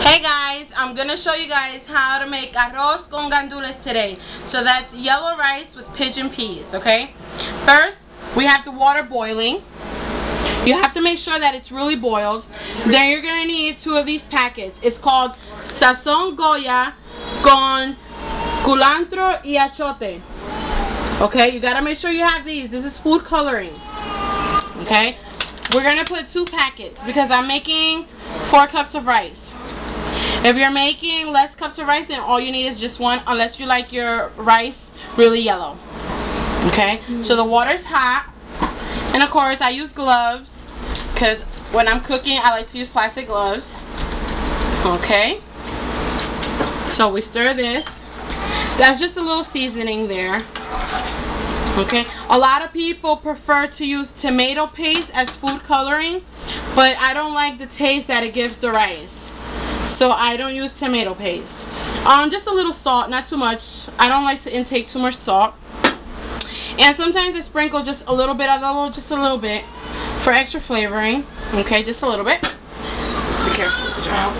Hey guys, I'm gonna show you guys how to make arroz con gandules today. So that's yellow rice with pigeon peas, okay? First, we have the water boiling. You have to make sure that it's really boiled. Then you're gonna need 2 of these packets. It's called Sazón Goya con culantro y achote. Okay, you gotta make sure you have these. This is food coloring. Okay, we're gonna put 2 packets because I'm making 4 cups of rice. If you're making less cups of rice, then all you need is just 1, unless you like your rice really yellow. Okay, so the water's hot, and of course I use gloves because when I'm cooking I like to use plastic gloves. Okay, so we stir this. That's just a little seasoning there. Okay, a lot of people prefer to use tomato paste as food coloring, but I don't like the taste that it gives the rice, so I don't use tomato paste. Just a little salt, not too much. I don't like to intake too much salt, and sometimes I sprinkle just a little bit of adobo, just a little bit for extra flavoring. Okay, just a little bit. Be careful with the jar.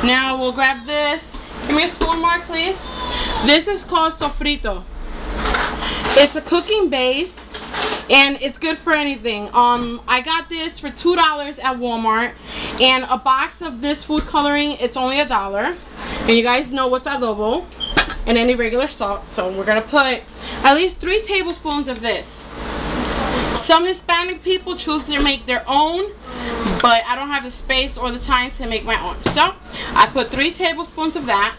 Now we'll grab this. Give me a spoon, Mark, please. This is called sofrito. It's a cooking base and it's good for anything. I got this for $2 at Walmart, and a box of this food coloring, it's only $1. And you guys know what's adobo and any regular salt, so we're gonna put at least 3 tablespoons of this. Some Hispanic people choose to make their own, but I don't have the space or the time to make my own, so I put 3 tablespoons of that.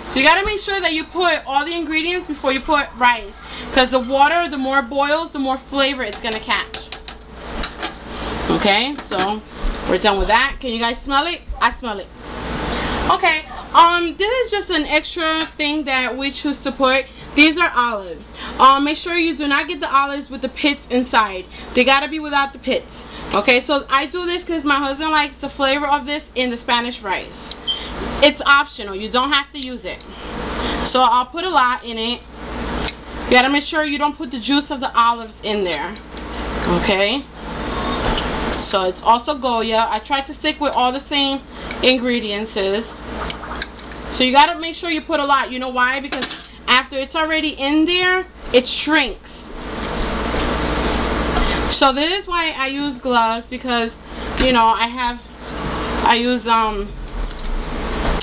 So you gotta make sure that you put all the ingredients before you put rice, because the water, the more it boils, the more flavor it's gonna catch. Okay, so we're done with that. Can you guys smell it? I smell it. Okay, this is just an extra thing that we choose to put. These are olives. Make sure you do not get the olives with the pits inside. They gotta be without the pits. Okay, so I do this because my husband likes the flavor of this in the Spanish rice. It's optional, you don't have to use it. So I'll put a lot in it. You gotta make sure you don't put the juice of the olives in there. Okay, so it's also Goya. I try to stick with all the same ingredients. So you gotta make sure you put a lot. You know why? Because after it's already in there, it shrinks. So this is why I use gloves, because you know I use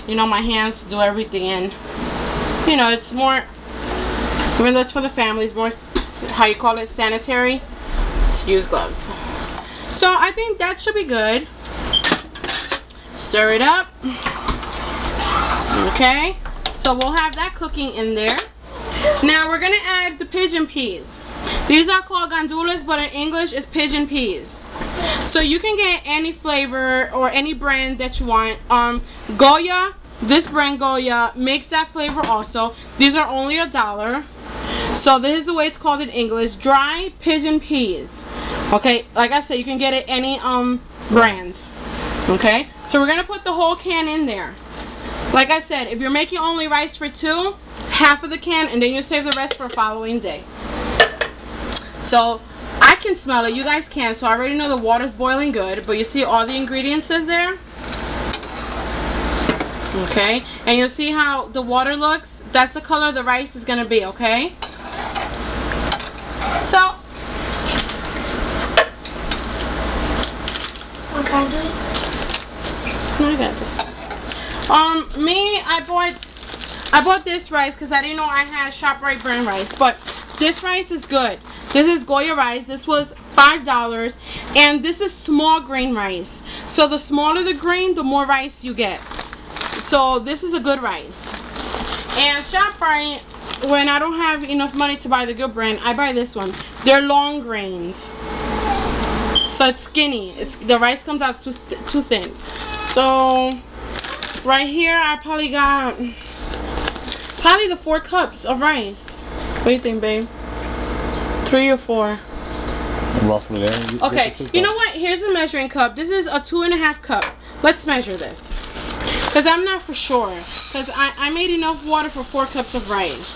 you know, my hands to do everything, and you know, it's more, even though it's for the family, it's more, how you call it, sanitary to use gloves. So I think that should be good. Stir it up. Okay, so we'll have that cooking in there. Now we're gonna add the pigeon peas. These are called gandules, but in English it's pigeon peas. So you can get any flavor or any brand that you want. Goya, this brand Goya makes that flavor also. These are only $1. So this is the way it's called in English: dry pigeon peas. Okay, like I said, you can get it any brand. Okay, so we're gonna put the whole can in there. Like I said, if you're making only rice for 2, half of the can, and then you save the rest for the following day. So I can smell it, you guys can't, so I already know the water's boiling good, but you see all the ingredients is there. Okay, and you'll see how the water looks. That's the color the rice is gonna be. Okay, so what kind do it? I got this. I bought this rice because I didn't know I had ShopRite brand rice, but this rice is good. This is Goya rice. This was $5, and this is small grain rice. So the smaller the grain, the more rice you get. So this is a good rice. And ShopRite, when I don't have enough money to buy the good brand, I buy this one. They're long grains, so it's skinny. The rice comes out too thin. So right here I probably got the 4 cups of rice. What do you think, babe? 3 or 4? Roughly. Okay, you know what? Here's a measuring cup. This is a 2.5 cup. Let's measure this, because I'm not for sure, because I made enough water for 4 cups of rice.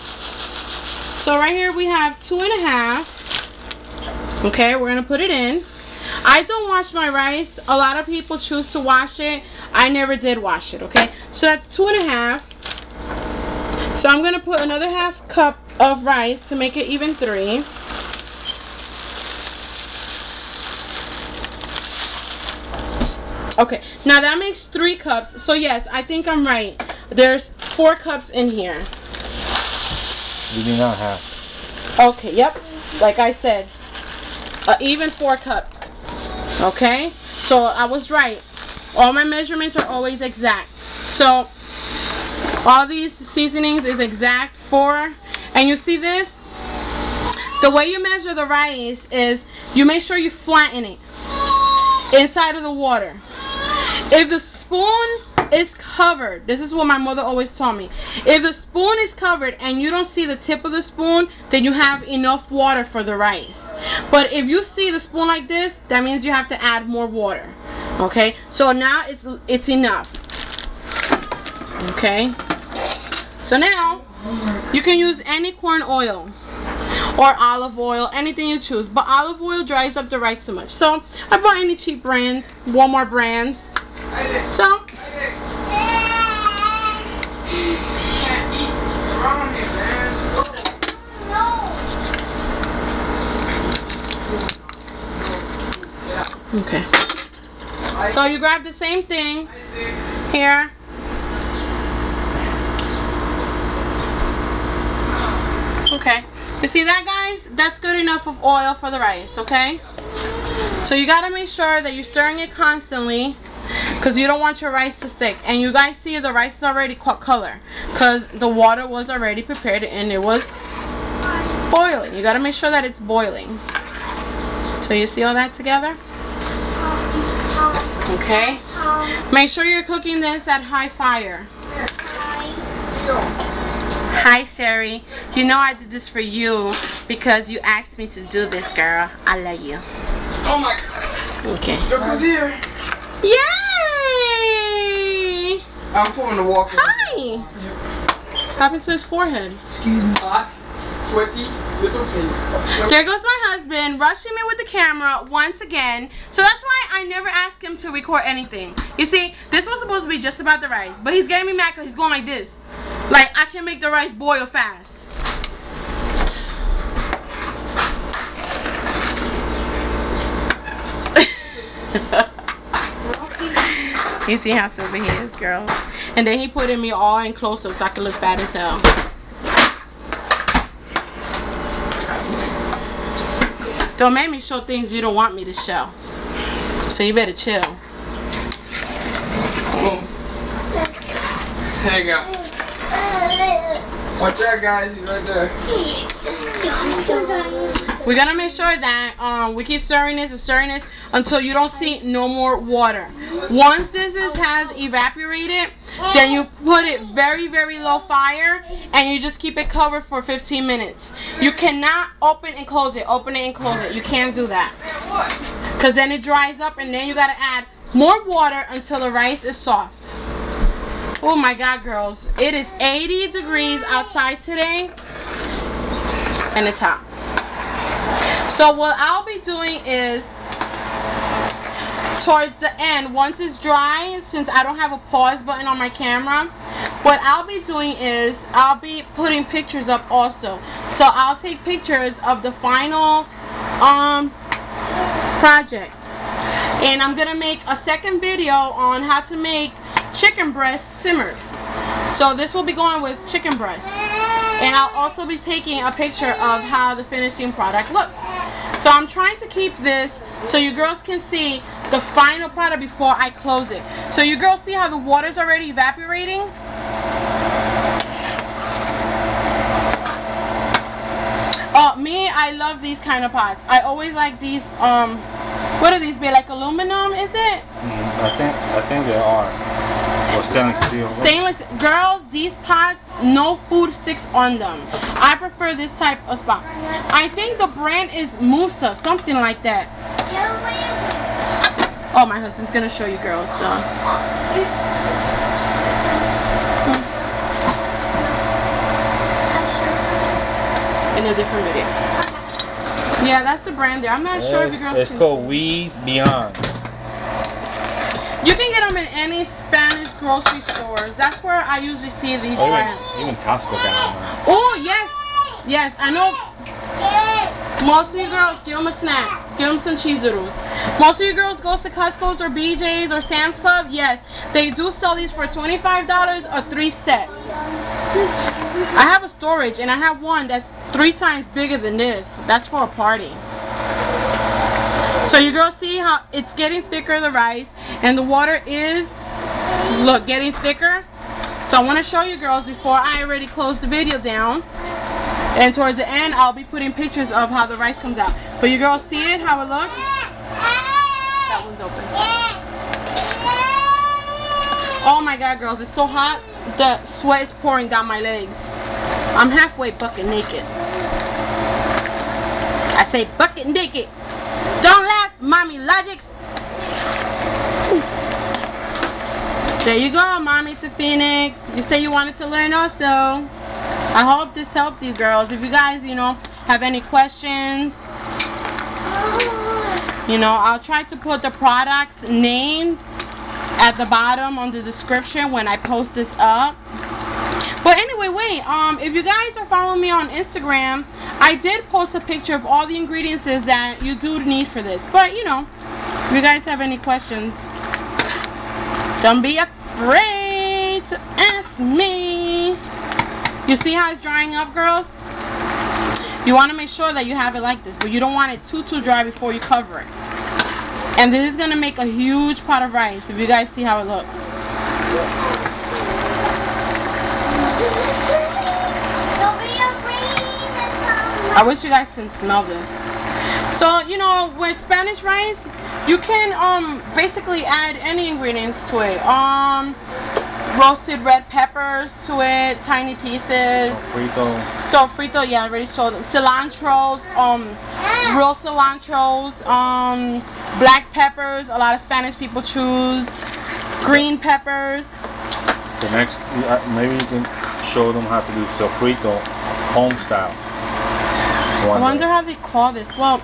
So right here we have 2.5. Okay, we're gonna put it in. I don't wash my rice. A lot of people choose to wash it. I never did wash it, okay? So that's 2 1/2. So I'm going to put another 1/2 cup of rice to make it even 3. Okay, now that makes 3 cups. So yes, I think I'm right. There's 4 cups in here. You do not have. Okay, yep. Like I said, even 4 cups. Okay, so I was right. All my measurements are always exact. So all these seasonings is exact for, and you see this? The way you measure the rice is you make sure you flatten it inside of the water. If the spoon is covered, this is what my mother always told me. If the spoon is covered and you don't see the tip of the spoon, then you have enough water for the rice. But if you see the spoon like this, that means you have to add more water. Okay, so now it's enough. Okay, so now you can use any corn oil or olive oil, anything you choose, but olive oil dries up the rice too much. So I bought any cheap brand, Walmart brand. So okay, so you grab the same thing here. Okay, you see that, guys? That's good enough of oil for the rice. Okay, so you gotta make sure that you're stirring it constantly, because you don't want your rice to stick. And you guys see the rice is already color because the water was already prepared and it was boiling. You got to make sure that it's boiling. So you see all that together? Okay. Make sure you're cooking this at high fire. Hi Sherry. You know I did this for you because you asked me to do this, girl. I love you. Oh my God. Okay. Look who's here. Yay! I'm pulling the walker. Hi! What happened to his forehead? Excuse me. Hot, sweaty, little pig. There goes my husband rushing me with the camera once again. So that's why I never ask him to record anything. You see, this was supposed to be just about the rice, but he's getting me mad because he's going like this. Like, I can make the rice boil fast. You see how stupid he is, girls. And then he put me all in close-up so I could look fat as hell. Don't make me show things you don't want me to show. So you better chill. Boom. There you go. Watch out, guys. He's right there. We're gonna make sure that we keep stirring this and stirring this until you don't see no more water. Once this has evaporated, then you put it very, very low fire and you just keep it covered for 15 minutes. You cannot open and close it, open it and close it. You can't do that. Because then it dries up and then you gotta add more water until the rice is soft. Oh my God, girls. It is 80 degrees outside today and it's hot. So what I'll be doing is, towards the end, once it's dry, since I don't have a pause button on my camera, what I'll be doing is I'll be putting pictures up also. So I'll take pictures of the final project. And I'm going to make a second video on how to make chicken breast simmered. So this will be going with chicken breast. And I'll also be taking a picture of how the finishing product looks. So I'm trying to keep this so you girls can see the final product before I close it. So you girls see how the water's already evaporating? Oh, me, I love these kind of pots. I always like these, what are these, be like aluminum, is it? I think they are. Or stainless steel. Stainless, girls, these pots, no food sticks on them. I prefer this type of spot. I think the brand is Musa, something like that. Oh, my husband's gonna show you girls though. In a different video. Yeah, that's the brand there. I'm not sure if you girls It's can called see. Wee's Beyond. You can get them in any Spanish grocery stores. That's where I usually see these brands. Even Costco down there. Oh, yes. Yes, I know. Most of you girls, give them a snack. Give them some cheese doodles. Most of you girls go to Costco's or BJ's or Sam's Club. Yes, they do sell these for $25 or 3 set. I have a storage and I have one that's 3 times bigger than this. That's for a party. So you girls see how it's getting thicker, the rice, and the water is, look, getting thicker. So I want to show you girls before I already close the video down. And towards the end, I'll be putting pictures of how the rice comes out. But you girls see it, how it looks? That one's open. Oh my God, girls, it's so hot. The sweat is pouring down my legs. I'm halfway bucket naked. I say bucket naked. Don't laugh, mommy logics. There you go, mommy to Phoenix. You say you wanted to learn also. I hope this helped you girls. If you guys, have any questions, I'll try to put the products names at the bottom on the description when I post this up. But anyway, wait, if you guys are following me on Instagram, I did post a picture of all the ingredients that you do need for this. But if you guys have any questions, don't be afraid to ask me. You see how it's drying up, girls? You want to make sure that you have it like this, but you don't want it too dry before you cover it. And this is going to make a huge pot of rice, if you guys see how it looks. I wish you guys can smell this. So, with Spanish rice, you can basically add any ingredients to it. Roasted red peppers to it, tiny pieces. Sofrito, yeah, I already showed them. Cilantros, real cilantros, black peppers. A lot of Spanish people choose green peppers. The next, maybe you can show them how to do sofrito home style. I wonder how they call this. Well,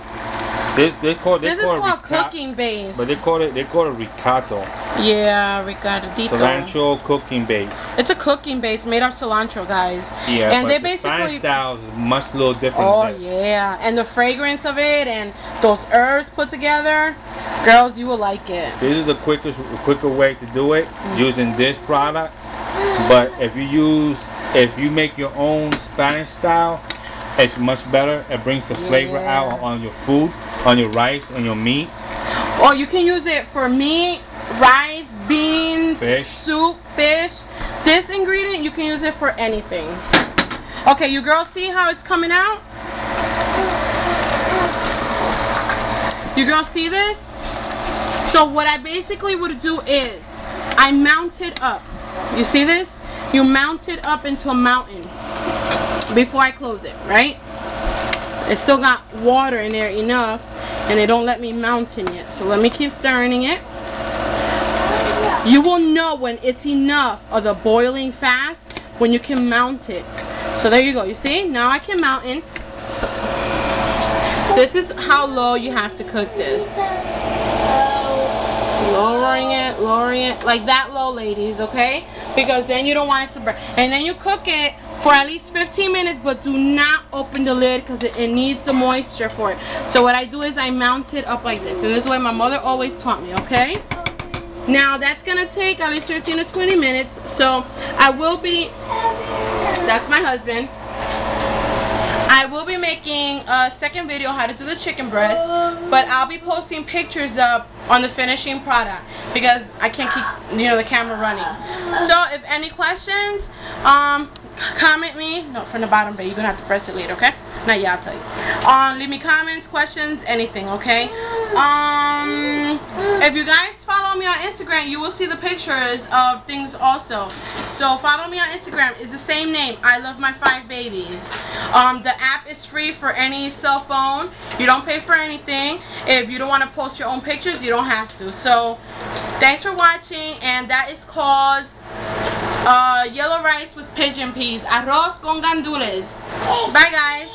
this is called cooking base. But they call it ricotta. Yeah, ricotadito. Cilantro cooking base. It's a cooking base made of cilantro, guys. Yeah, and but they the basically Spanish style is much little different. Oh than yeah, and the fragrance of it and those herbs put together, girls, you will like it. This is the quicker way to do it using this product. But if you make your own Spanish style, it's much better. It brings the flavor out on your food, on your rice, and your meat. Or you can use it for meat, rice, beans, soup, fish. This ingredient, you can use it for anything. Okay, you girls see how it's coming out? You girls see this? So what I basically would do is, I mount it up. You see this? You mount it up into a mountain before I close it, right? It still got water in there enough, and they don't let me mount it yet. So let me keep stirring it. You will know when it's enough of the boiling fast when you can mount it. So there you go. You see? Now I can mount it. So this is how low you have to cook this. Lowering it like that low, ladies, okay? Because then you don't want it to burn. And then you cook it for at least 15 minutes, but do not open the lid because it needs the moisture for it. So what I do is I mount it up like this, and this is what my mother always taught me, okay? Now that's gonna take at least 15 to 20 minutes. So I will be, that's my husband. I will be making a second video how to do the chicken breast, but I'll be posting pictures up on the finishing product because I can't keep the camera running. So if any questions, comment me, no, from the bottom, but you're gonna have to press it later, okay? Now yeah, I'll tell you. Leave me comments, questions, anything, okay? If you guys follow me on Instagram, you will see the pictures of things also. So follow me on Instagram. It's the same name, I Love My 5 Babies. The app is free for any cell phone. You don't pay for anything. If you don't want to post your own pictures, you don't have to. So thanks for watching, and that is called yellow rice with pigeon peas, arroz con gandules. Bye guys.